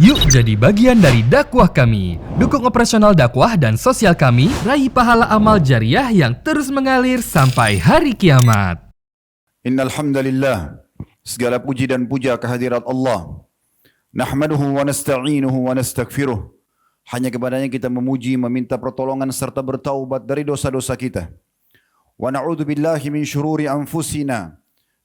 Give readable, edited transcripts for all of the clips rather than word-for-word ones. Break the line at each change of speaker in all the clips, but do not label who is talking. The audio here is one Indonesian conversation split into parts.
Yuk jadi bagian dari dakwah kami. Dukung operasional dakwah dan sosial kami, raih pahala amal jariah yang terus mengalir sampai hari kiamat.
Innal hamdalillah, segala puji dan puja kehadirat Allah. Nahmaduhu wa nasta'inuhu wa nastaghfiruh. Hanya kepadanya kita memuji, meminta pertolongan serta bertaubat dari dosa-dosa kita. Wa na'udzu billahi min syururi anfusina.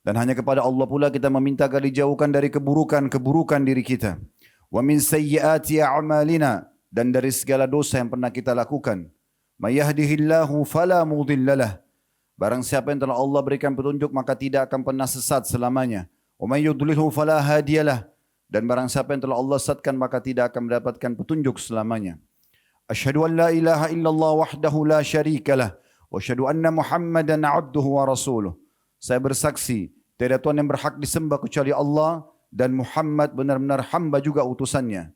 Dan hanya kepada Allah pula kita meminta agar dijauhkan dari keburukan-keburukan diri kita. Wa min sayyiati a'malina, dan dari segala dosa yang pernah kita lakukan. May yahdihillahu fala mudhillalah. Barang siapa yang telah Allah berikan petunjuk maka tidak akan pernah sesat selamanya. Wa may yudlilhu fala hadiyalah. Dan barang siapa yang telah Allah sesatkan maka tidak akan mendapatkan petunjuk selamanya. Asyhadu an la ilaha illallah wahdahu la syarikalah wa asyhadu anna Muhammadan abduhu wa rasuluh. Saya bersaksi tiada Tuhan yang berhak disembah kecuali Allah, dan Muhammad benar-benar hamba juga utusannya.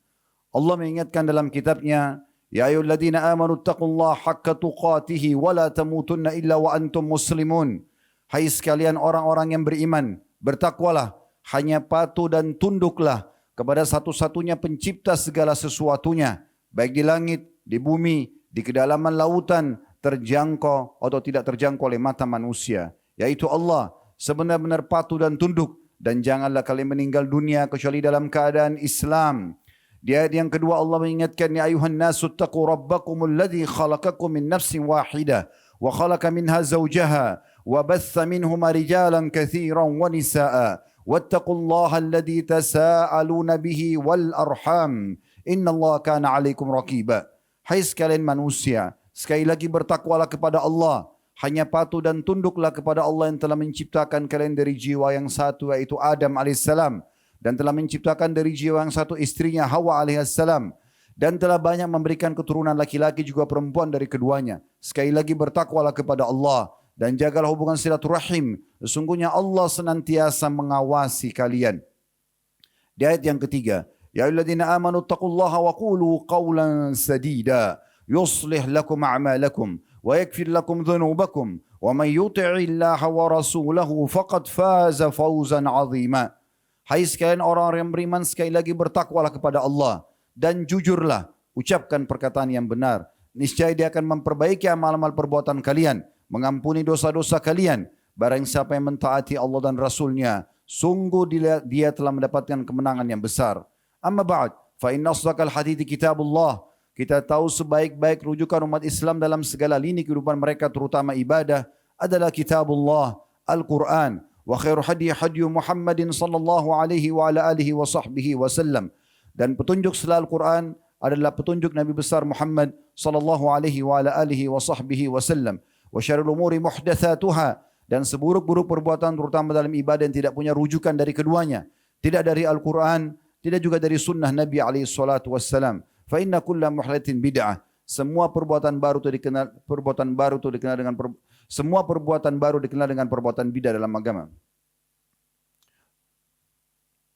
Allah mengingatkan dalam kitabnya, ya ayyuhalladzina amanu taqullaha haqqa tuqatih wa la tamutunna illa wa antum muslimun. Hai sekalian orang-orang yang beriman, bertakwalah, hanya patuh dan tunduklah kepada satu-satunya pencipta segala sesuatunya, baik di langit, di bumi, di kedalaman lautan, terjangkau atau tidak terjangkau oleh mata manusia, yaitu Allah. Sebenar-benar patuh dan tunduk, dan janganlah kalian meninggal dunia kecuali dalam keadaan Islam. Di ayat yang kedua Allah mengingatkan, ya ayuhan nasu taqu rabbakumul ladzi khalaqakum min nafsin wahidah wa khalaqa minha zawjaha wa batha minhuma rijalan katsiran wa nisaa wattaqullaha alladzi tasaaluna bihi wal arham innallaha kana 'alaikum raqiba. Hai sekalian manusia, sekali lagi bertakwalah kepada Allah. Hanya patuh dan tunduklah kepada Allah yang telah menciptakan kalian dari jiwa yang satu, yaitu Adam alaihissalam, dan telah menciptakan dari jiwa yang satu istrinya Hawa alaihissalam, dan telah banyak memberikan keturunan laki-laki juga perempuan dari keduanya. Sekali lagi bertakwalah kepada Allah dan jagalah hubungan silaturahim. Sesungguhnya Allah senantiasa mengawasi kalian. Di ayat yang ketiga, ya ayyuhalladzina amanu taqullaha wa qulu qawlan sadida yuslih lakum a'malakum wa yakfir lakum dhunubakum wa may yuti'illaha wa rasulahu faqad faza fawzan 'azima. Hai sekalian orang-orang yang beriman, sekali lagi bertakwalah kepada Allah dan jujurlah, ucapkan perkataan yang benar. Niscaya Dia akan memperbaiki amal-amal perbuatan kalian, mengampuni dosa-dosa kalian. Barang siapa yang mentaati Allah dan Rasulnya, sungguh dia telah mendapatkan kemenangan yang besar. Amma ba'd, fa inna asdaqal hadithi kitabullah. Kita tahu sebaik-baik rujukan umat Islam dalam segala lini kehidupan mereka, terutama ibadah, adalah kitabullah, Al-Quran. Wa khairu hadi Muhammadin sallallahu alaihi wa ala alihi wa sahbihi wasallam. Dan petunjuk setelah Al-Quran adalah petunjuk Nabi besar Muhammad sallallahu alaihi wa ala alihi wa sahbihi wasallam. Wa syarrul umuri muhdatsatuha, dan seburuk-buruk perbuatan terutama dalam ibadah yang tidak punya rujukan dari keduanya, tidak dari Al-Quran, tidak juga dari sunnah Nabi alaihi salatu wassalam. Fa inna kulla muhdatsin bid'ah. Semua perbuatan baru itu dikenal dengan perbuatan bid'ah dalam agama.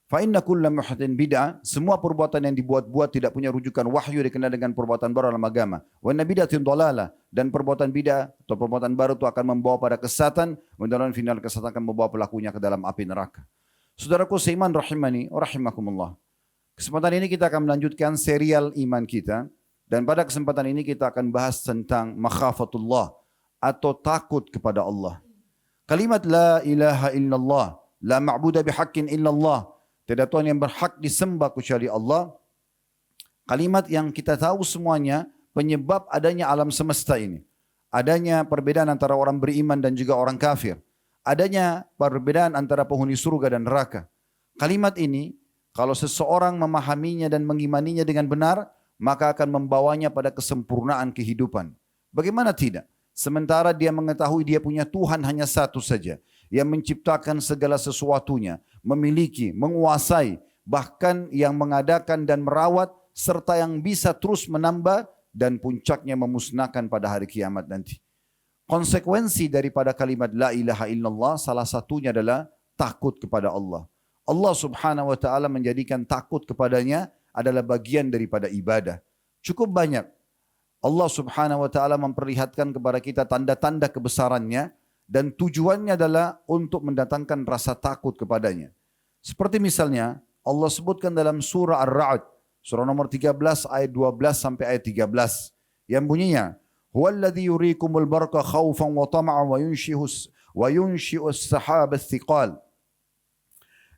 Fa inna kulla muhdatsin bid'ah. Semua perbuatan yang dibuat-buat tidak punya rujukan wahyu dikenal dengan perbuatan baru dalam agama. Wa inna bid'atin dhalalah, dan perbuatan bid'ah atau perbuatan baru itu akan membawa pada kesesatan, dan final kesesatan akan membawa pelakunya ke dalam api neraka. Saudaraku seiman rahimani wa rahimakumullah. Kesempatan ini kita akan melanjutkan serial iman kita, dan pada kesempatan ini kita akan bahas tentang makhafatullah atau takut kepada Allah. Kalimat la ilaha illallah, la ma'budu bihaqqin illallah, tidak Tuhan yang berhak disembah kecuali Allah. Kalimat yang kita tahu semuanya penyebab adanya alam semesta ini. Adanya perbedaan antara orang beriman dan juga orang kafir. Adanya perbedaan antara penghuni surga dan neraka. Kalimat ini kalau seseorang memahaminya dan mengimaninya dengan benar, maka akan membawanya pada kesempurnaan kehidupan. Bagaimana tidak? Sementara dia mengetahui dia punya Tuhan hanya satu saja, yang menciptakan segala sesuatunya, memiliki, menguasai, bahkan yang mengadakan dan merawat, serta yang bisa terus menambah dan puncaknya memusnahkan pada hari kiamat nanti. Konsekuensi daripada kalimat la ilaha illallah salah satunya adalah takut kepada Allah. Allah subhanahu wa ta'ala menjadikan takut kepadanya adalah bagian daripada ibadah. Cukup banyak Allah subhanahu wa ta'ala memperlihatkan kepada kita tanda-tanda kebesarannya, dan tujuannya adalah untuk mendatangkan rasa takut kepadanya. Seperti misalnya Allah sebutkan dalam surah Ar-Ra'd, surah nomor 13 ayat 12 sampai ayat 13 yang bunyinya huwallazi yurikumul barqa khaufan wa tama'an wa yunshi'us sahabas thiqal.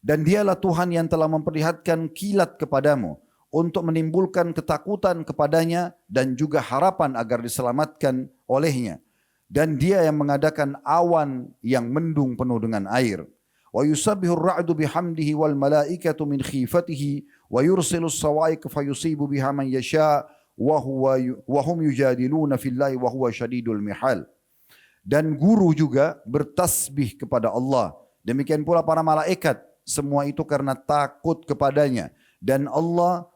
Dan dialah Tuhan yang telah memperlihatkan kilat kepadamu untuk menimbulkan ketakutan kepadanya dan juga harapan agar diselamatkan olehnya. Dan dia yang mengadakan awan yang mendung penuh dengan air. Wa yusabbihur ra'du bihamdihi wal malaikatu min khifatihi wa yursilus sawa'iq fayusibu biha man yasha wa hum yujadiluna fillahi wa huwa syadidul mihal. Dan guru juga bertasbih kepada Allah. Demikian pula para malaikat. Semua itu karena takut kepadanya. Dan Allah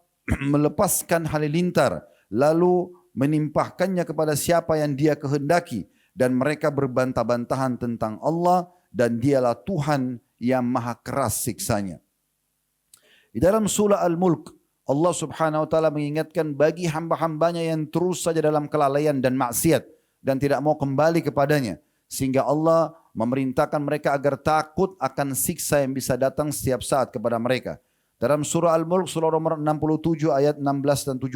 melepaskan halilintar. Lalu menimpahkannya kepada siapa yang dia kehendaki. Dan mereka berbantah-bantahan tentang Allah. Dan dialah Tuhan yang maha keras siksanya. Di dalam surah Al-Mulk. Allah subhanahu wa ta'ala mengingatkan bagi hamba-hambanya yang terus saja dalam kelalaian dan maksiat. Dan tidak mau kembali kepadanya. Sehingga Allah memerintahkan mereka agar takut akan siksa yang bisa datang setiap saat kepada mereka. Dalam surah Al-Mulk, surah nomor 67 ayat 16 dan 17.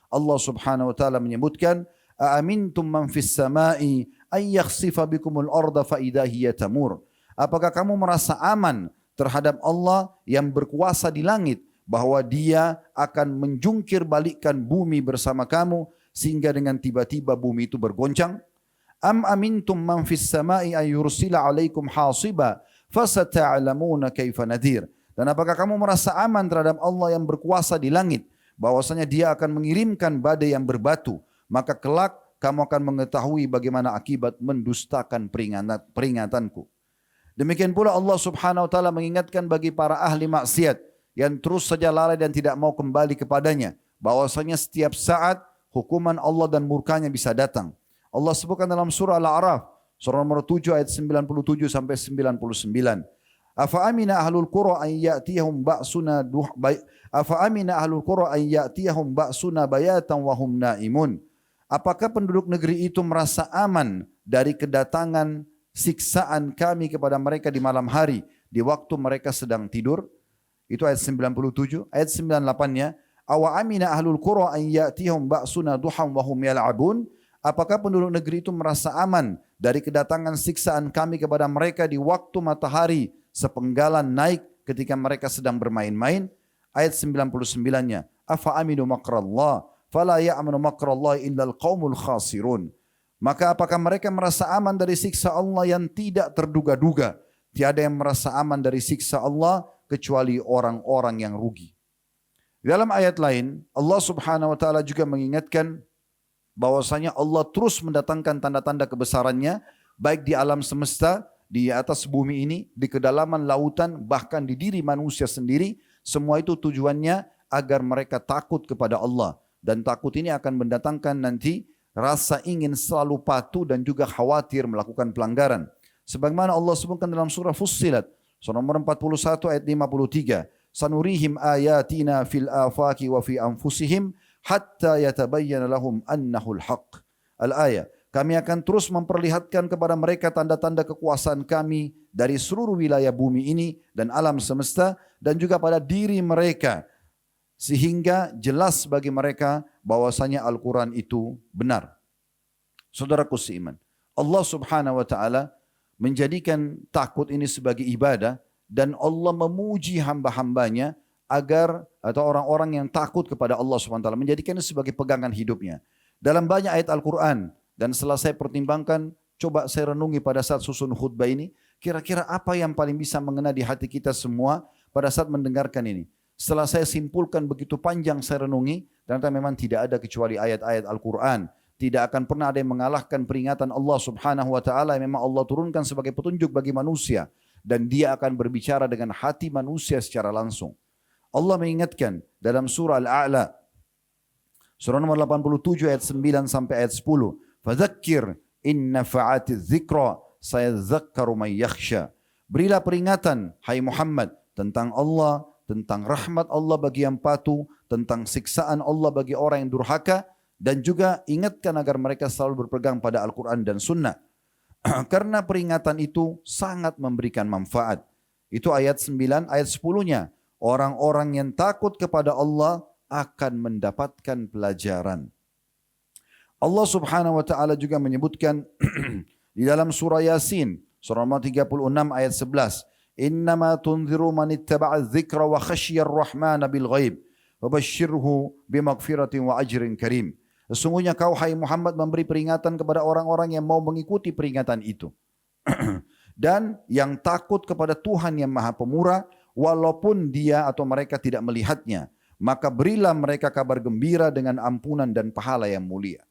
Allah subhanahu wa ta'ala menyebutkan, Aamintum man fis samai ay yakhsifa bikumul arda fa idza hiya tamur. Apakah kamu merasa aman terhadap Allah yang berkuasa di langit, bahwa dia akan menjungkir balikkan bumi bersama kamu, sehingga dengan tiba-tiba bumi itu bergoncang? Am amintum man fis samai ay yursila alaikum hasiba fasata'lamuna kaifa nadhir. Dan apakah kamu merasa aman terhadap Allah yang berkuasa di langit, bahwasanya dia akan mengirimkan badai yang berbatu, maka kelak kamu akan mengetahui bagaimana akibat mendustakan peringatanku. Demikian pula Allah subhanahu wa ta'ala mengingatkan bagi para ahli maksiat yang terus saja lalai dan tidak mau kembali kepadanya, bahwasanya setiap saat hukuman Allah dan murkanya bisa datang. Allah sebutkan dalam surah Al-A'raf, surah nomor 7 ayat 97 sampai 99. Afa amina ahlul qura an ya'tiyahum ba'suna bayatan wa hum naimun. Apakah penduduk negeri itu merasa aman dari kedatangan siksaan kami kepada mereka di malam hari, di waktu mereka sedang tidur? Itu ayat 97. Ayat 98-nya, awa amina ahlul qura an ya'tiyahum ba'suna duhan wa hum yal'abun. Apakah penduduk negeri itu merasa aman dari kedatangan siksaan kami kepada mereka di waktu matahari sepenggalan naik ketika mereka sedang bermain-main? Ayat 99-nya, afa aminu makrallah fala ya'manu makrallah illal qaumul khasirun. Maka apakah mereka merasa aman dari siksa Allah yang tidak terduga-duga? Tiada yang merasa aman dari siksa Allah kecuali orang-orang yang rugi. Dalam ayat lain, Allah subhanahu wa ta'ala juga mengingatkan bahwasanya Allah terus mendatangkan tanda-tanda kebesarannya, baik di alam semesta, di atas bumi ini, di kedalaman lautan, bahkan di diri manusia sendiri. Semua itu tujuannya agar mereka takut kepada Allah. Dan takut ini akan mendatangkan nanti rasa ingin selalu patuh dan juga khawatir melakukan pelanggaran. Sebagaimana Allah sebutkan dalam surah Fussilat, surah nomor 41 ayat 53. Sanurihim ayatina fil afaki wa fi anfusihim hatta yatabayyana lahum annahul haq. Al-ayah. Kami akan terus memperlihatkan kepada mereka tanda-tanda kekuasaan kami dari seluruh wilayah bumi ini dan alam semesta, dan juga pada diri mereka, sehingga jelas bagi mereka bahwasanya Al-Quran itu benar. Saudaraku seiman, Allah subhanahu wa ta'ala menjadikan takut ini sebagai ibadah, dan Allah memuji hamba-hambanya agar, atau orang-orang yang takut kepada Allah subhanahu wa ta'ala, menjadikannya sebagai pegangan hidupnya. Dalam banyak ayat Al-Quran, dan setelah saya pertimbangkan, coba saya renungi pada saat susun khutbah ini, kira-kira apa yang paling bisa mengena di hati kita semua pada saat mendengarkan ini. Setelah saya simpulkan begitu panjang saya renungi, ternyata memang tidak ada kecuali ayat-ayat Al-Quran. Tidak akan pernah ada yang mengalahkan peringatan Allah subhanahu wa ta'ala yang memang Allah turunkan sebagai petunjuk bagi manusia. Dan dia akan berbicara dengan hati manusia secara langsung. Allah mengingatkan dalam surah Al-A'la, surah nomor 87 ayat 9 sampai ayat 10. Fadzakir inna fa'atiz zikra sayadzakkaru man yakhsha. Berilah peringatan, hai Muhammad, tentang Allah, tentang rahmat Allah bagi yang patuh, tentang siksaan Allah bagi orang yang durhaka, dan juga ingatkan agar mereka selalu berpegang pada Al-Quran dan Sunnah. Karena peringatan itu sangat memberikan manfaat. Itu ayat 9, ayat 10-nya. Orang-orang yang takut kepada Allah, akan mendapatkan pelajaran. Allah Subhanahu wa taala juga menyebutkan di dalam surah Yasin, surah nomor 36 ayat 11, "Innama tunziru man ittaba'a dzikra wa khasyiyar rahmana bil ghaib, wabasyshirhu bimaghfiratin wa ajrin karim." Sesungguhnya kau hai Muhammad memberi peringatan kepada orang-orang yang mau mengikuti peringatan itu. Dan yang takut kepada Tuhan yang Maha Pemurah walaupun dia atau mereka tidak melihatnya, maka berilah mereka kabar gembira dengan ampunan dan pahala yang mulia.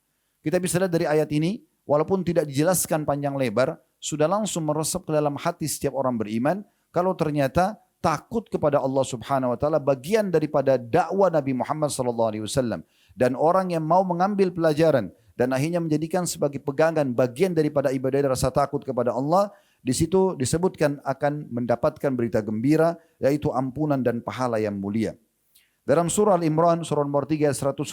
Kita bisa lihat dari ayat ini, walaupun tidak dijelaskan panjang lebar, sudah langsung meresap ke dalam hati setiap orang beriman, kalau ternyata takut kepada Allah Subhanahu wa taala bagian daripada dakwah Nabi Muhammad sallallahu alaihi wasallam, dan orang yang mau mengambil pelajaran dan akhirnya menjadikan sebagai pegangan bagian daripada ibadah rasa takut kepada Allah, di situ disebutkan akan mendapatkan berita gembira, yaitu ampunan dan pahala yang mulia. Dalam surah Al-Imran, surah nomor 3, 175,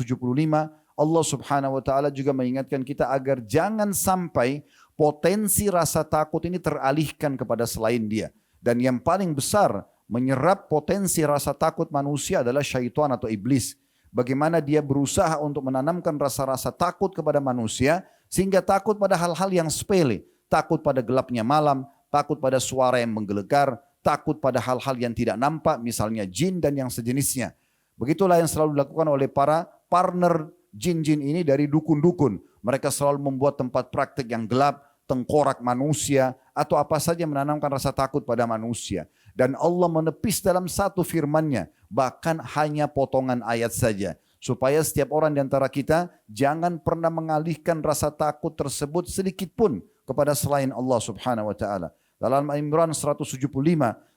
Allah Subhanahu wa taala juga mengingatkan kita agar jangan sampai potensi rasa takut ini teralihkan kepada selain Dia. Dan yang paling besar menyerap potensi rasa takut manusia adalah syaitan atau iblis. Bagaimana dia berusaha untuk menanamkan rasa-rasa takut kepada manusia sehingga takut pada hal-hal yang sepele, takut pada gelapnya malam, takut pada suara yang menggelegar, takut pada hal-hal yang tidak nampak, misalnya jin dan yang sejenisnya. Begitulah yang selalu dilakukan oleh para partner jin-jin ini dari dukun-dukun. Mereka selalu membuat tempat praktik yang gelap, tengkorak manusia, atau apa saja menanamkan rasa takut pada manusia. Dan Allah menepis dalam satu firman-Nya, bahkan hanya potongan ayat saja, supaya setiap orang di antara kita jangan pernah mengalihkan rasa takut tersebut sedikit pun kepada selain Allah Subhanahu wa taala. Dalam Al-Imran 175,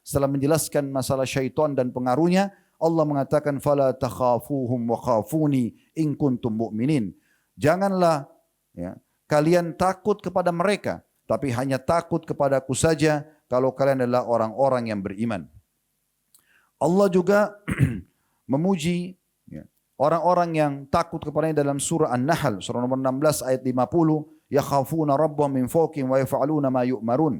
setelah menjelaskan masalah syaitan dan pengaruhnya, Allah mengatakan fala takhafuhum wa khafuni in kuntum mu'minin. Janganlah kalian takut kepada mereka, tapi hanya takut kepadaku saja kalau kalian adalah orang-orang yang beriman. Allah juga memuji orang-orang yang takut kepadanya dalam surah An-Nahl, surah nomor 16 ayat 50, yakhafuna rabbahum min fawqihim wa yaf'aluna ma yu'marun.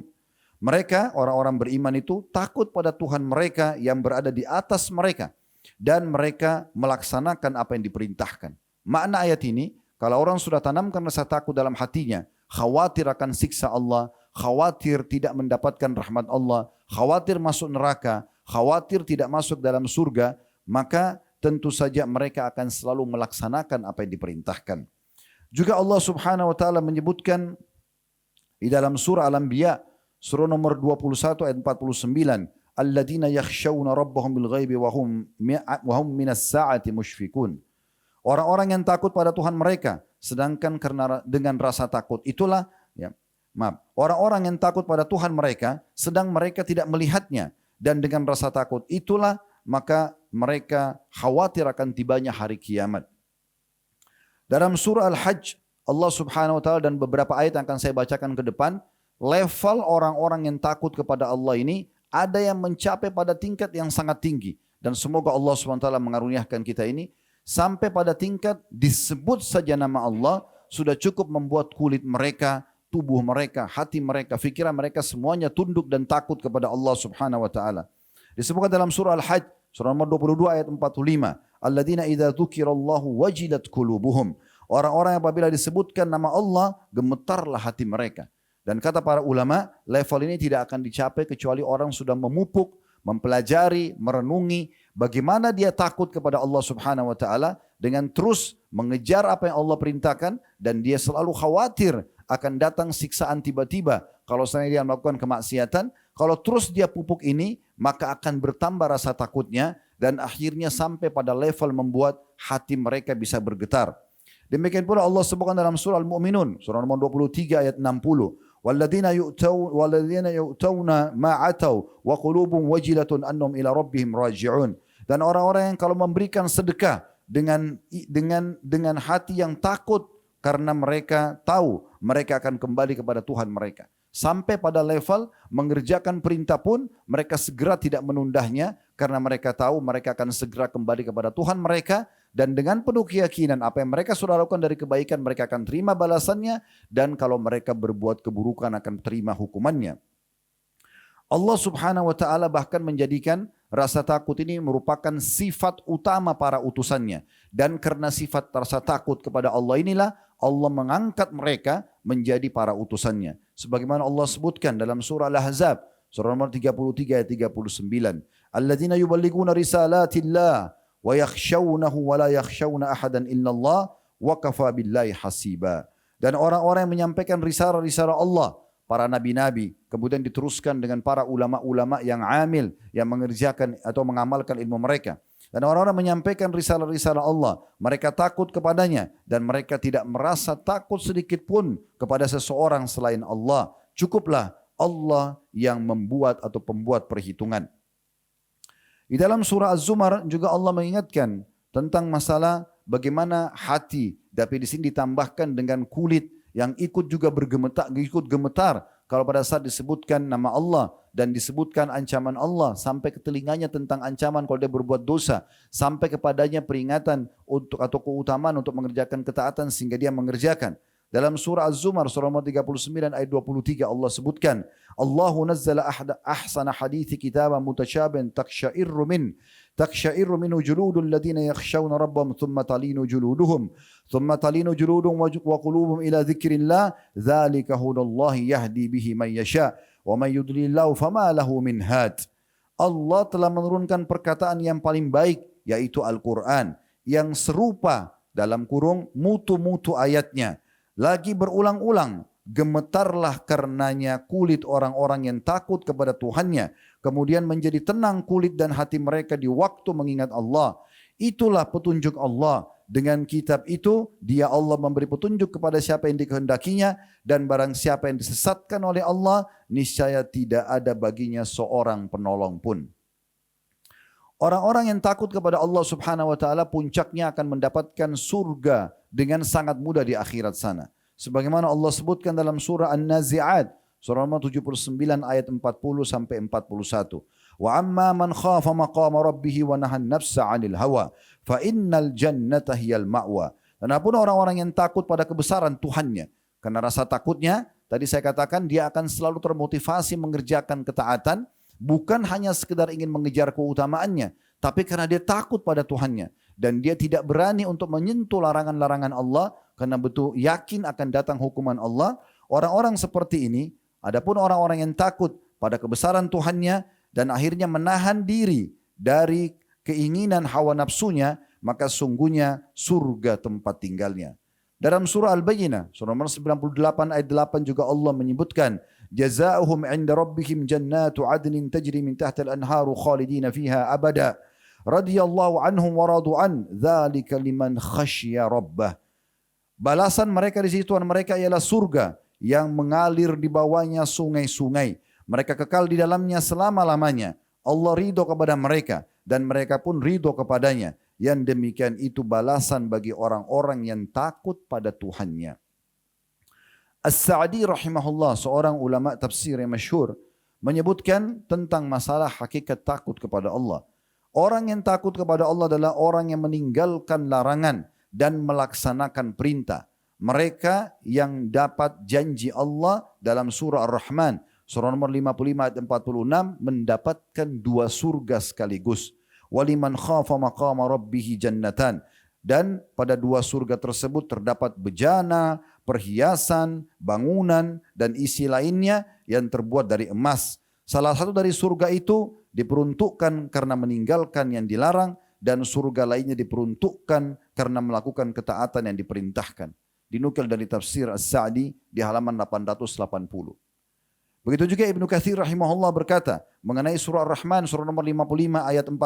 Mereka, orang-orang beriman itu takut pada Tuhan mereka yang berada di atas mereka, dan mereka melaksanakan apa yang diperintahkan. Makna ayat ini, kalau orang sudah tanamkan rasa takut dalam hatinya, khawatir akan siksa Allah, khawatir tidak mendapatkan rahmat Allah, khawatir masuk neraka, khawatir tidak masuk dalam surga, maka tentu saja mereka akan selalu melaksanakan apa yang diperintahkan. Juga Allah Subhanahu wa taala menyebutkan di dalam surah Al-Anbiya, surah nomor 21 ayat 49, alladzina yakhshawna rabbahum bil ghaibi wa hum minas sa'ati musyfikun. Orang-orang yang takut pada Tuhan mereka, sedangkan karena dengan rasa takut itulah orang-orang yang takut pada Tuhan mereka, sedang mereka tidak melihatnya, dan dengan rasa takut itulah maka mereka khawatir akan tibanya hari kiamat. Dalam surah Al-Hajj, Allah Subhanahu wa taala dan beberapa ayat yang akan saya bacakan ke depan, level orang-orang yang takut kepada Allah ini ada yang mencapai pada tingkat yang sangat tinggi, dan semoga Allah SWT mengaruniakan kita ini sampai pada tingkat disebut saja nama Allah sudah cukup membuat kulit mereka, tubuh mereka, hati mereka, fikiran mereka semuanya tunduk dan takut kepada Allah Subhanahu wa taala. Disebutkan dalam surah Al-Hajj, surah nomor 22 ayat 45, alladzina idza dzukirallahu wajilat qulubuhum. Orang-orang yang apabila disebutkan nama Allah, gemetarlah hati mereka. Dan kata para ulama, level ini tidak akan dicapai kecuali orang sudah memupuk, mempelajari, merenungi bagaimana dia takut kepada Allah Subhanahu wa taala dengan terus mengejar apa yang Allah perintahkan, dan dia selalu khawatir akan datang siksaan tiba-tiba kalau seandainya dia melakukan kemaksiatan. Kalau terus dia pupuk ini, maka akan bertambah rasa takutnya dan akhirnya sampai pada level membuat hati mereka bisa bergetar. Demikian pula Allah sebutkan dalam surah Al-Mu'minun, surah nomor 23 ayat 60. Walladzina yu'tawna ma atau wa qulubum wajilatun annahum ila rabbihim raji'un. Dan orang-orang yang kalau memberikan sedekah dengan hati yang takut karena mereka tahu mereka akan kembali kepada Tuhan mereka. Sampai pada level mengerjakan perintah pun mereka segera tidak menundahnya karena mereka tahu mereka akan segera kembali kepada Tuhan mereka, dan dengan penuh keyakinan apa yang mereka sudah lakukan dari kebaikan mereka akan terima balasannya, dan kalau mereka berbuat keburukan akan terima hukumannya. Allah Subhanahu wa taala bahkan menjadikan rasa takut ini merupakan sifat utama para utusannya. Dan karena sifat rasa takut kepada Allah inilah Allah mengangkat mereka menjadi para utusannya. Sebagaimana Allah sebutkan dalam surah Al-Ahzab, surah nomor 33 ayat 39. Alladzina yuballighuna risalatillah wa yakhshawnahu wa la yakhshawna ahadan illallah wa kafa billahi hasiba. Dan orang-orang yang menyampaikan risalah-risalah Allah, para nabi-nabi, kemudian diteruskan dengan para ulama-ulama yang amil, yang mengerjakan atau mengamalkan ilmu mereka. Dan orang-orang menyampaikan risalah-risalah Allah, mereka takut kepadanya dan mereka tidak merasa takut sedikit pun kepada seseorang selain Allah. Cukuplah Allah yang membuat atau pembuat perhitungan. Di dalam surah Az-Zumar juga Allah mengingatkan tentang masalah bagaimana hati, tapi di sini ditambahkan dengan kulit yang ikut juga ikut gemetar kalau pada saat disebutkan nama Allah dan disebutkan ancaman Allah, sampai ke telinganya tentang ancaman kalau dia berbuat dosa, sampai kepadanya peringatan untuk atau keutamaan untuk mengerjakan ketaatan sehingga dia mengerjakan. Dalam surah Az-Zumar surah nomor 39 ayat 23 Allah sebutkan, Allahu nazzala ahsana hadithi kitaban mutasyabihan taksya'irru minhu juludul ladina yakhshawna rabbahum thumma talinu juluduhum wa qulubuhum ila dzikrillah dzalika hudallahi yahdi bihi man yasha wa may yudlilillahu fama lahu min had. Allah telah menurunkan perkataan yang paling baik, yaitu Al-Quran, yang serupa dalam kurung mutu-mutu ayatnya. Lagi berulang-ulang, gemetarlah karenanya kulit orang-orang yang takut kepada Tuhannya. Kemudian menjadi tenang kulit dan hati mereka di waktu mengingat Allah. Itulah petunjuk Allah. Dengan kitab itu, dia Allah memberi petunjuk kepada siapa yang dikehendakinya. Dan barang siapa yang disesatkan oleh Allah, niscaya tidak ada baginya seorang penolong pun. Orang-orang yang takut kepada Allah subhanahu wa ta'ala puncaknya akan mendapatkan surga dengan sangat mudah di akhirat sana. Sebagaimana Allah sebutkan dalam surah An-Nazi'at, surah nomor 79 ayat 40 sampai 41. Wa amma man khafa maqama rabbih wa nahan nafsa 'anil hawa fa innal jannata hiyal ma'wa. Dan apapun orang-orang yang takut pada kebesaran Tuhannya, karena rasa takutnya tadi saya katakan dia akan selalu termotivasi mengerjakan ketaatan, bukan hanya sekedar ingin mengejar keutamaannya, tapi karena dia takut pada Tuhannya. Dan dia tidak berani untuk menyentuh larangan-larangan Allah, karena betul yakin akan datang hukuman Allah. Orang-orang seperti ini, adapun orang-orang yang takut pada kebesaran Tuhannya, dan akhirnya menahan diri dari keinginan hawa nafsunya, maka sungguhnya surga tempat tinggalnya. Dalam surah Al-Bayyinah, surah nomor 98 ayat 8 juga Allah menyebutkan, Jazaohum 'inda rabbihim jannatu 'adnin tajri min tahtil anharu khalidina fiha abada. Radiyallahu anhum wa radu an, dzalika liman khasya rabbah. Balasan mereka di situ Tuhan mereka ialah surga yang mengalir di bawahnya sungai-sungai. Mereka kekal di dalamnya selama-lamanya. Allah ridho kepada mereka dan mereka pun ridho kepadanya. Yang demikian itu balasan bagi orang-orang yang takut pada Tuhannya. As-Sa'di rahimahullah, seorang ulama tafsir yang masyhur, menyebutkan tentang masalah hakikat takut kepada Allah. Orang yang takut kepada Allah adalah orang yang meninggalkan larangan dan melaksanakan perintah. Mereka yang dapat janji Allah dalam surah Ar-Rahman, surah nomor 55 ayat 46, mendapatkan 2 surga sekaligus. Waliman khafa maqama rabbih jannatan. Dan pada 2 surga tersebut terdapat bejana, perhiasan, bangunan, dan isi lainnya yang terbuat dari emas. Salah satu dari surga itu diperuntukkan karena meninggalkan yang dilarang, dan surga lainnya diperuntukkan karena melakukan ketaatan yang diperintahkan. Dinukil dari tafsir As-Sa'di di halaman 880. Begitu juga Ibnu Katsir rahimahullah berkata mengenai surah Ar-Rahman surah nomor 55 ayat 46.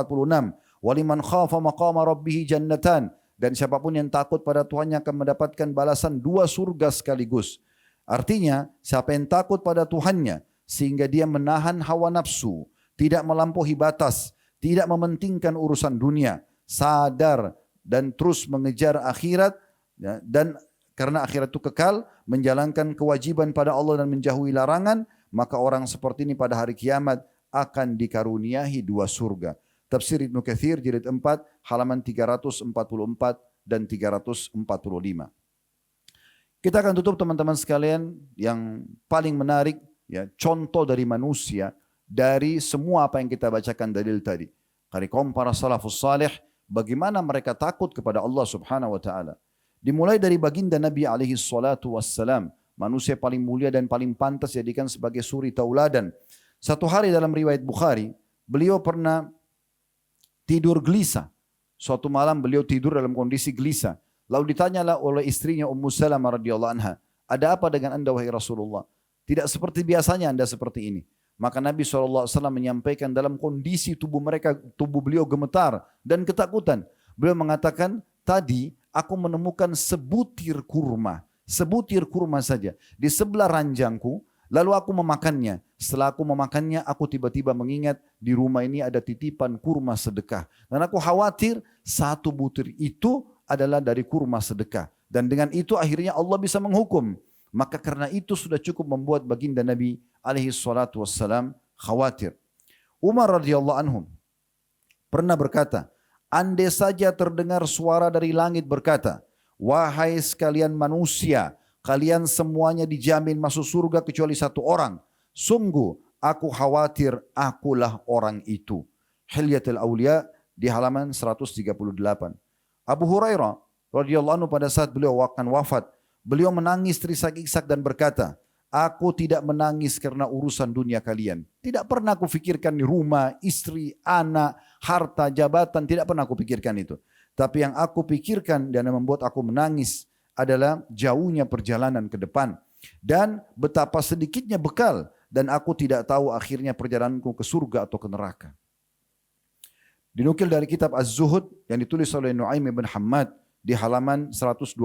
Waliman khafa maqama rabbih jannatan. Dan siapapun yang takut pada Tuhannya akan mendapatkan balasan 2 surga sekaligus. Artinya siapa yang takut pada Tuhannya sehingga dia menahan hawa nafsu, tidak melampaui batas, tidak mementingkan urusan dunia, sadar dan terus mengejar akhirat, ya, dan karena akhirat itu kekal, menjalankan kewajiban pada Allah dan menjauhi larangan, maka orang seperti ini pada hari kiamat akan dikaruniai 2 surga. Tafsir Ibnu Katsir jilid 4 halaman 344 dan 345. Kita akan tutup teman-teman sekalian yang paling menarik, ya, contoh dari manusia dari semua apa yang kita bacakan dalil tadi. Dari kaum para salafus salih, bagaimana mereka takut kepada Allah subhanahu wa ta'ala. Dimulai dari baginda Nabi alaihi salatu wassalam, manusia paling mulia dan paling pantas dijadikan sebagai suri tauladan. Satu hari dalam riwayat Bukhari, beliau pernah tidur gelisah. Suatu malam beliau tidur dalam kondisi gelisah. Lalu ditanyalah oleh istrinya Ummu Salamah radhiyallahu anha, ada apa dengan anda wahai Rasulullah? Tidak seperti biasanya anda seperti ini. Maka Nabi SAW menyampaikan dalam kondisi tubuh beliau gemetar dan ketakutan. Beliau mengatakan, tadi aku menemukan sebutir kurma saja di sebelah ranjangku, lalu aku memakannya. Setelah aku memakannya, aku tiba-tiba mengingat di rumah ini ada titipan kurma sedekah. Dan aku khawatir satu butir itu adalah dari kurma sedekah. Dan dengan itu akhirnya Allah bisa menghukum. Maka karena itu sudah cukup membuat baginda Nabi alaihi salatu wassalam khawatir. Umar radhiyallahu anhu pernah berkata, andai saja terdengar suara dari langit berkata, wahai sekalian manusia, kalian semuanya dijamin masuk surga kecuali satu orang. Sungguh aku khawatir akulah orang itu. Hilyatul Aulia di halaman 138. Abu Hurairah radhiyallahu anhu pada saat beliau akan wafat, beliau menangis terisak-isak dan berkata, aku tidak menangis karena urusan dunia kalian. Tidak pernah aku pikirkan di rumah, istri, anak, harta, jabatan. Tidak pernah aku pikirkan itu. Tapi yang aku pikirkan dan yang membuat aku menangis adalah jauhnya perjalanan ke depan. Dan betapa sedikitnya bekal. Dan aku tidak tahu akhirnya perjalananku ke surga atau ke neraka. Dinukil dari kitab Az-Zuhud yang ditulis oleh Nu'aim bin Hammad di halaman 129.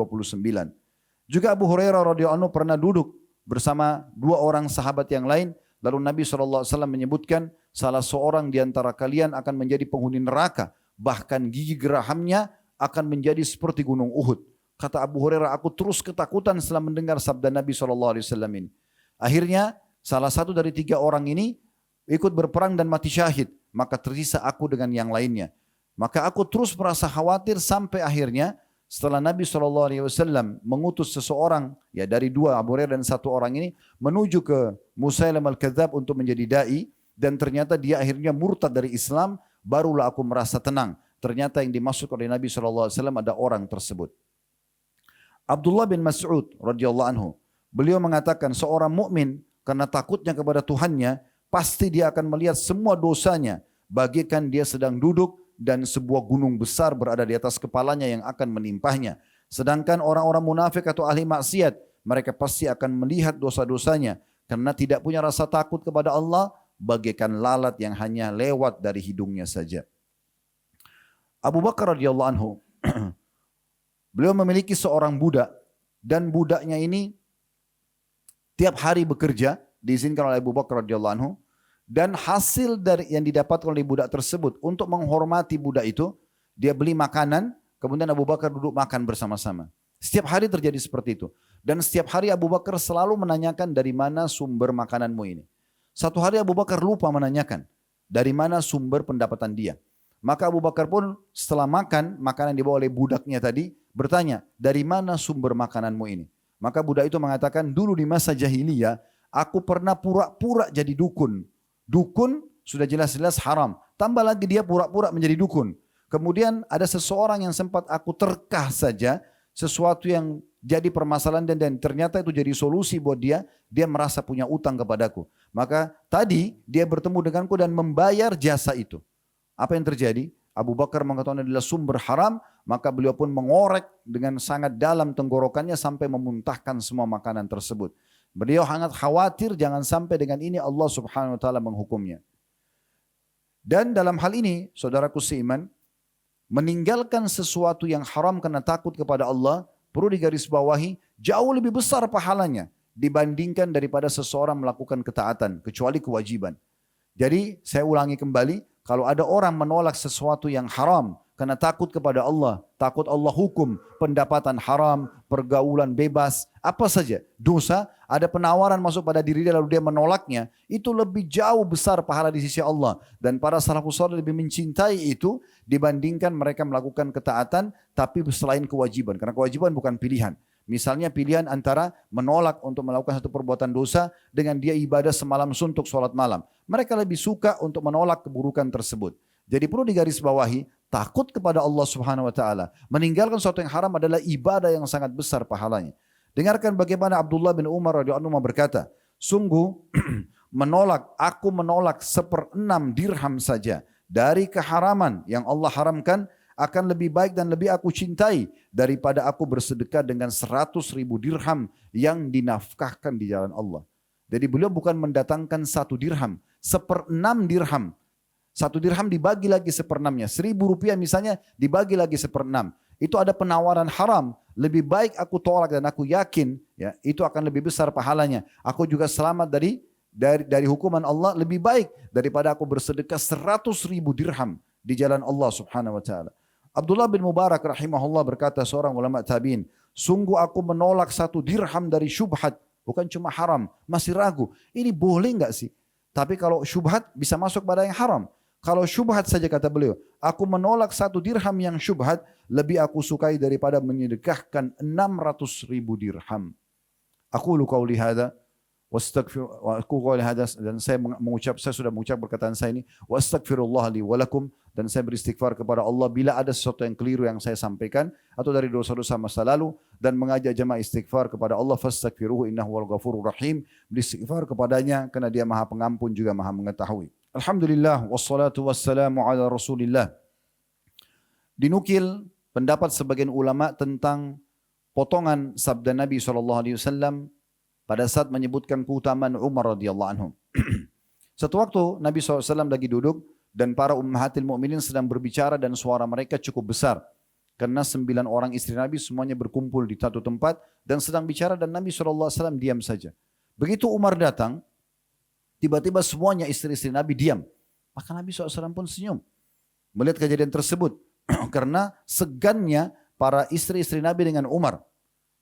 Juga Abu Hurairah radhiyallahu anhu pernah duduk bersama dua orang sahabat yang lain. Lalu Nabi SAW menyebutkan salah seorang di antara kalian akan menjadi penghuni neraka. Bahkan gigi gerahamnya akan menjadi seperti gunung Uhud. Kata Abu Hurairah, aku terus ketakutan setelah mendengar sabda Nabi SAW ini. Akhirnya salah satu dari tiga orang ini ikut berperang dan mati syahid. Maka tersisa aku dengan yang lainnya. Maka aku terus merasa khawatir sampai akhirnya setelah Nabi SAW mengutus seseorang, ya dari dua, Abu Hurairah dan satu orang ini, menuju ke Musailam al-Kadzab untuk menjadi da'i, dan ternyata dia akhirnya murtad dari Islam, barulah aku merasa tenang. Ternyata yang dimaksud oleh Nabi SAW ada orang tersebut. Abdullah bin Mas'ud radhiyallahu anhu, beliau mengatakan seorang mukmin karena takutnya kepada Tuhannya, pasti dia akan melihat semua dosanya, bagikan dia sedang duduk, dan sebuah gunung besar berada di atas kepalanya yang akan menimpahnya. Sedangkan orang-orang munafik atau ahli maksiat, mereka pasti akan melihat dosa-dosanya karena tidak punya rasa takut kepada Allah, bagaikan lalat yang hanya lewat dari hidungnya saja. Abu Bakar radhiyallahu anhu, beliau memiliki seorang budak dan budaknya ini tiap hari bekerja, diizinkan oleh Abu Bakar radhiyallahu anhu. Dan hasil dari yang didapatkan oleh budak tersebut untuk menghormati budak itu, dia beli makanan, kemudian Abu Bakar duduk makan bersama-sama. Setiap hari terjadi seperti itu. Dan setiap hari Abu Bakar selalu menanyakan dari mana sumber makananmu ini. Satu hari Abu Bakar lupa menanyakan dari mana sumber pendapatan dia. Maka Abu Bakar pun setelah makan, makanan dibawa oleh budaknya tadi, bertanya, dari mana sumber makananmu ini? Maka budak itu mengatakan, dulu di masa jahiliyah, aku pernah pura-pura jadi dukun. Dukun sudah jelas-jelas haram. Tambah lagi dia pura-pura menjadi dukun. Kemudian ada seseorang yang sempat aku terkah saja. Sesuatu yang jadi permasalahan dan ternyata itu jadi solusi buat dia. Dia merasa punya utang kepadaku. Maka tadi dia bertemu denganku dan membayar jasa itu. Apa yang terjadi? Abu Bakar mengatakan adalah sumber haram. Maka beliau pun mengorek dengan sangat dalam tenggorokannya sampai memuntahkan semua makanan tersebut. Beliau sangat khawatir jangan sampai dengan ini Allah subhanahu wa ta'ala menghukumnya. Dan dalam hal ini, saudaraku seiman, meninggalkan sesuatu yang haram karena takut kepada Allah, perlu digarisbawahi, jauh lebih besar pahalanya dibandingkan daripada seseorang melakukan ketaatan, kecuali kewajiban. Jadi, saya ulangi kembali, kalau ada orang menolak sesuatu yang haram, karena takut kepada Allah, takut Allah hukum, pendapatan haram, pergaulan bebas, apa saja, dosa, ada penawaran masuk pada diri dia lalu dia menolaknya, itu lebih jauh besar pahala di sisi Allah. Dan para salafus saleh lebih mencintai itu dibandingkan mereka melakukan ketaatan tapi selain kewajiban. Karena kewajiban bukan pilihan. Misalnya pilihan antara menolak untuk melakukan satu perbuatan dosa dengan dia ibadah semalam suntuk sholat malam. Mereka lebih suka untuk menolak keburukan tersebut. Jadi perlu digarisbawahi, takut kepada Allah Subhanahu wa taala, meninggalkan sesuatu yang haram adalah ibadah yang sangat besar pahalanya. Dengarkan bagaimana Abdullah bin Umar radhiyallahu anhu berkata, sungguh aku menolak 1/6 dirham saja dari keharaman yang Allah haramkan akan lebih baik dan lebih aku cintai daripada aku bersedekah dengan 100.000 dirham yang dinafkahkan di jalan Allah. Jadi beliau bukan mendatangkan 1 dirham, 1/6 dirham. 1 dirham dibagi lagi 1/6-nya. 1.000 rupiah misalnya dibagi lagi 1/6. Itu ada penawaran haram. Lebih baik aku tolak dan aku yakin ya itu akan lebih besar pahalanya. Aku juga selamat dari hukuman Allah lebih baik daripada aku bersedekah 100.000 dirham di jalan Allah Subhanahu wa taala. Abdullah bin Mubarak rahimahullah berkata, seorang ulama tabi'in, sungguh aku menolak 1 dirham dari syubhat, bukan cuma haram, masih ragu. Ini boleh enggak sih? Tapi kalau syubhat bisa masuk pada yang haram. Kalau syubhat saja kata beliau, aku menolak 1 dirham yang syubhat, lebih aku sukai daripada menyedekahkan 600.000 dirham. Aku qauli hadza dan saya sudah mengucap perkataan saya ini, wastaghfirullah li walakum, dan saya beristighfar kepada Allah bila ada sesuatu yang keliru yang saya sampaikan atau dari dosa-dosa masa lalu, dan mengajak jemaah istighfar kepada Allah, fastaghfiruhu innahu wal ghafurur rahim, beristighfar kepadanya karena dia Maha Pengampun juga Maha Mengetahui. Alhamdulillah wassalatu wassalamu ala Rasulillah. Dinukil pendapat sebagian ulama tentang potongan sabda Nabi SAW pada saat menyebutkan keutamaan Umar radhiyallahu anhu. Satu waktu Nabi SAW lagi duduk dan para ummahatil mu'minin sedang berbicara dan suara mereka cukup besar. Karena 9 orang istri Nabi semuanya berkumpul di satu tempat dan sedang bicara dan Nabi SAW diam saja. Begitu Umar datang, tiba-tiba semuanya istri-istri Nabi diam. Maka Nabi SAW pun senyum melihat kejadian tersebut. Karena segannya para istri-istri Nabi dengan Umar.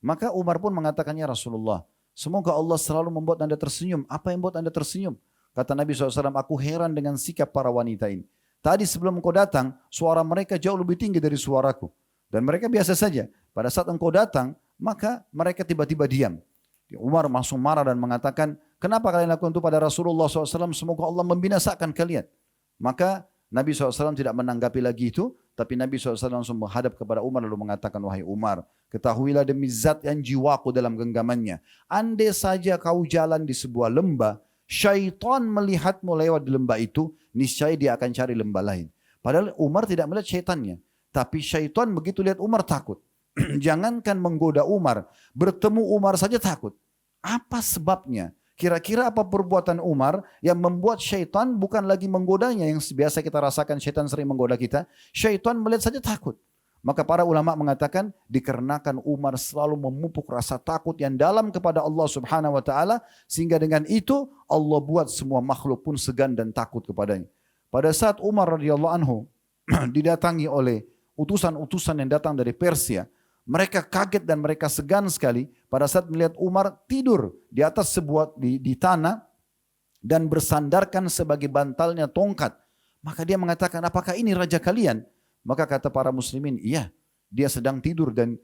Maka Umar pun mengatakannya, Rasulullah, semoga Allah selalu membuat anda tersenyum. Apa yang membuat anda tersenyum? Kata Nabi SAW, aku heran dengan sikap para wanita ini. Tadi sebelum engkau datang, suara mereka jauh lebih tinggi dari suaraku. Dan mereka biasa saja. Pada saat engkau datang, maka mereka tiba-tiba diam. Umar langsung marah dan mengatakan, kenapa kalian lakukan itu pada Rasulullah SAW? Semoga Allah membinasakan kalian. Maka Nabi SAW tidak menanggapi lagi itu, tapi Nabi SAW langsung menghadap kepada Umar lalu mengatakan, wahai Umar, ketahuilah demi zat yang jiwaku dalam genggamannya, andai saja kau jalan di sebuah lembah, syaitan melihatmu lewat di lembah itu, niscaya dia akan cari lembah lain. Padahal Umar tidak melihat syaitannya, tapi syaitan begitu lihat Umar takut. Jangankan menggoda Umar, bertemu Umar saja takut. Apa sebabnya? Kira-kira apa perbuatan Umar yang membuat syaitan bukan lagi menggodanya yang biasa kita rasakan syaitan sering menggoda kita. Syaitan melihat saja takut. Maka para ulama mengatakan dikarenakan Umar selalu memupuk rasa takut yang dalam kepada Allah Subhanahu wa taala sehingga dengan itu Allah buat semua makhluk pun segan dan takut kepadanya. Pada saat Umar radhiyallahu anhu didatangi oleh utusan-utusan yang datang dari Persia, mereka kaget dan mereka segan sekali pada saat melihat Umar tidur di atas di tanah dan bersandarkan sebagai bantalnya tongkat. Maka dia mengatakan, apakah ini raja kalian? Maka kata para muslimin, iya, dia sedang tidur dan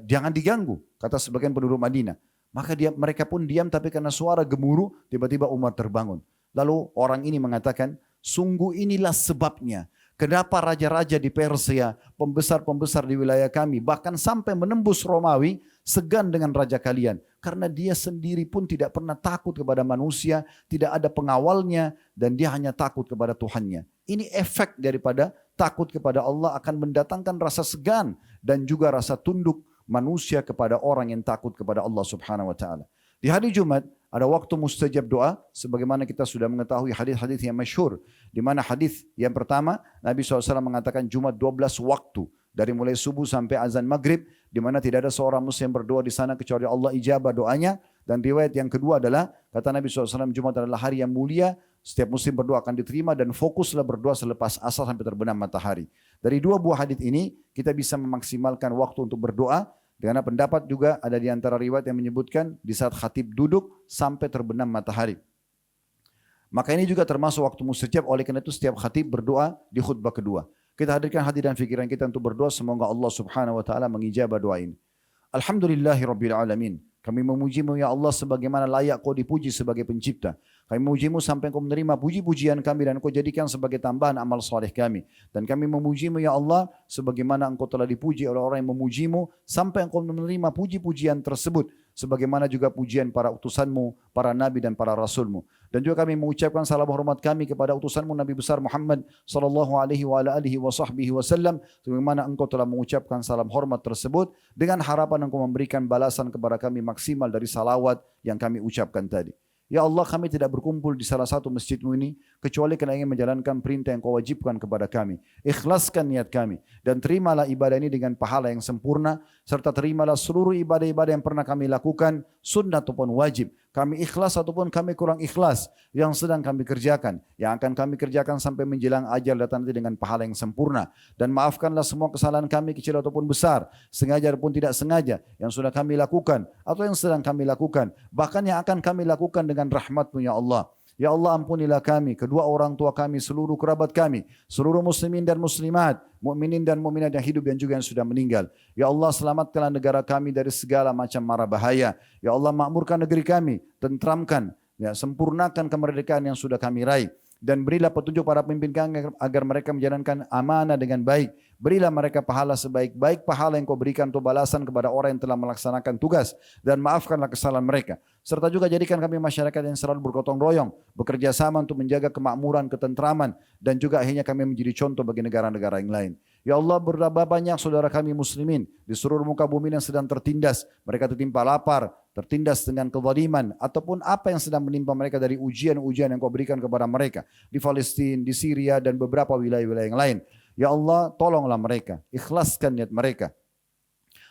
jangan diganggu, kata sebagian penduduk Madinah. Maka mereka pun diam, tapi karena suara gemuruh, tiba-tiba Umar terbangun. Lalu orang ini mengatakan, sungguh inilah sebabnya kenapa raja-raja di Persia, pembesar-pembesar di wilayah kami, bahkan sampai menembus Romawi, segan dengan raja kalian. Karena dia sendiri pun tidak pernah takut kepada manusia, tidak ada pengawalnya, dan dia hanya takut kepada Tuhannya. Ini efek daripada takut kepada Allah akan mendatangkan rasa segan dan juga rasa tunduk manusia kepada orang yang takut kepada Allah Subhanahu wa taala. Di hari Jumat ada waktu mustajab doa sebagaimana kita sudah mengetahui hadis-hadis yang masyhur, di mana hadis yang pertama Nabi SAW mengatakan Jumat 12 waktu dari mulai subuh sampai azan maghrib, di mana tidak ada seorang muslim berdoa di sana kecuali Allah ijabah doanya. Dan riwayat yang kedua adalah kata Nabi SAW, Jumat adalah hari yang mulia, setiap muslim berdoa akan diterima dan fokuslah berdoa selepas asar sampai terbenam matahari. Dari dua buah hadis ini kita bisa memaksimalkan waktu untuk berdoa. Karena pendapat juga ada di antara riwayat yang menyebutkan di saat khatib duduk sampai terbenam matahari. Maka ini juga termasuk waktu mustajab, oleh karena itu setiap khatib berdoa di khutbah kedua. Kita hadirkan hati dan fikiran kita untuk berdoa, semoga Allah Subhanahu wa taala mengijabah doa ini. Alhamdulillahi Rabbil Alamin. Kami memujimu ya Allah sebagaimana layak kau dipuji sebagai pencipta. Kami memujimu sampai kau menerima puji-pujian kami dan kau jadikan sebagai tambahan amal soleh kami. Dan kami memujimu ya Allah sebagaimana engkau telah dipuji oleh orang yang memujimu sampai engkau menerima puji-pujian tersebut. Sebagaimana juga pujian para utusanmu, para nabi dan para rasulmu. Dan juga kami mengucapkan salam hormat kami kepada utusanmu Nabi besar Muhammad sallallahu alaihi wa alihi wa sahbihi wasallam. Sebagaimana engkau telah mengucapkan salam hormat tersebut dengan harapan engkau memberikan balasan kepada kami maksimal dari salawat yang kami ucapkan tadi. Ya Allah, kami tidak berkumpul di salah satu masjidmu ini kecuali karena ingin menjalankan perintah yang kau wajibkan kepada kami. Ikhlaskan niat kami dan terimalah ibadah ini dengan pahala yang sempurna serta terimalah seluruh ibadah-ibadah yang pernah kami lakukan, sunnah ataupun wajib. Kami ikhlas ataupun kami kurang ikhlas yang sedang kami kerjakan, yang akan kami kerjakan sampai menjelang ajal datang nanti dengan pahala yang sempurna. Dan maafkanlah semua kesalahan kami kecil ataupun besar, sengaja ataupun tidak sengaja, yang sudah kami lakukan atau yang sedang kami lakukan, bahkan yang akan kami lakukan dengan rahmat-Mu ya Allah. Ya Allah, ampunilah kami, kedua orang tua kami, seluruh kerabat kami, seluruh muslimin dan muslimat, mukminin dan mukminat yang hidup dan juga yang sudah meninggal. Ya Allah, selamatkanlah negara kami dari segala macam mara bahaya. Ya Allah, makmurkan negeri kami, tentramkan, ya, sempurnakan kemerdekaan yang sudah kami raih. Dan berilah petunjuk para pemimpin kami agar mereka menjalankan amanah dengan baik. Berilah mereka pahala sebaik-baik pahala yang kau berikan untuk balasan kepada orang yang telah melaksanakan tugas. Dan maafkanlah kesalahan mereka. Serta juga jadikan kami masyarakat yang selalu bergotong royong, bekerja sama untuk menjaga kemakmuran, ketentraman. Dan juga akhirnya kami menjadi contoh bagi negara-negara yang lain. Ya Allah, berapa banyak saudara kami muslimin di seluruh muka bumi yang sedang tertindas. Mereka tertimpa lapar, tertindas dengan kezaliman, ataupun apa yang sedang menimpa mereka dari ujian-ujian yang kau berikan kepada mereka. Di Palestina, di Syria, dan beberapa wilayah-wilayah yang lain. Ya Allah, tolonglah mereka, ikhlaskan niat mereka.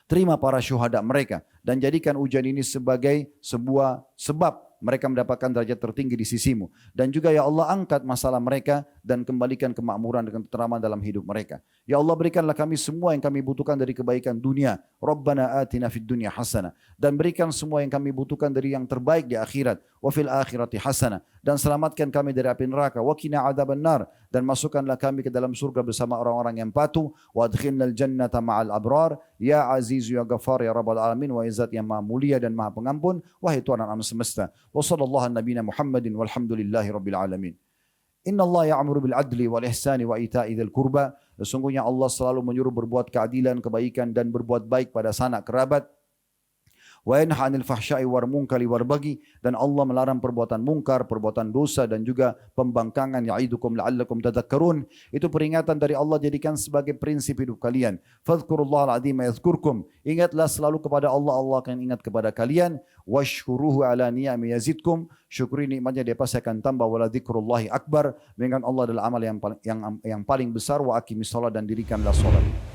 Terima para syuhada mereka dan jadikan ujian ini sebagai sebuah sebab mereka mendapatkan derajat tertinggi di sisimu. Dan juga ya Allah, angkat masalah mereka dan kembalikan kemakmuran dan ketenteraman dalam hidup mereka. Ya Allah, berikanlah kami semua yang kami butuhkan dari kebaikan dunia. Rabbana atina fid dunya hasanah. Dan berikan semua yang kami butuhkan dari yang terbaik di akhirat. Wa fil akhirati hasanah. Dan selamatkan kami dari api neraka. Wa qina adzabannar. Dan masukkanlah kami ke dalam surga bersama orang-orang yang patuh. Wa adkhilnal jannata ma'al abrar. Ya aziz ya ghafar ya rabbal alamin. Wa izzat yang maha mulia dan maha pengampun. Wahai Tuhan alam semesta. Wa sallallahu nabiyina Muhammadin walhamdulillahi rabbil alamin. Inna Allah ya'muru bil adli wal ihsani wa ita'i dzil qurba. Sesungguhnya Allah selalu menyuruh berbuat keadilan, kebaikan dan berbuat baik pada sanak kerabat. Wa yanha 'anil fahsya'i wal munkari wal baghi, dan Allah melarang perbuatan mungkar, perbuatan dosa dan juga pembangkangan. Ya'idukum la'allakum tadhakkarun. Itu peringatan dari Allah, jadikan sebagai prinsip hidup kalian. Fadhkurullahal 'azima yadhkurkum. Ingatlah selalu kepada Allah, Allah akan ingat kepada kalian. Washkuruhu 'ala ni'ami yazidkum. Syukuri nikmatnya, dia pasti akan tambah. Wala dzikrullahi akbar. Mengingat Allah adalah amal yang paling besar. Wa aqimis shalah, dan dirikanlah salat.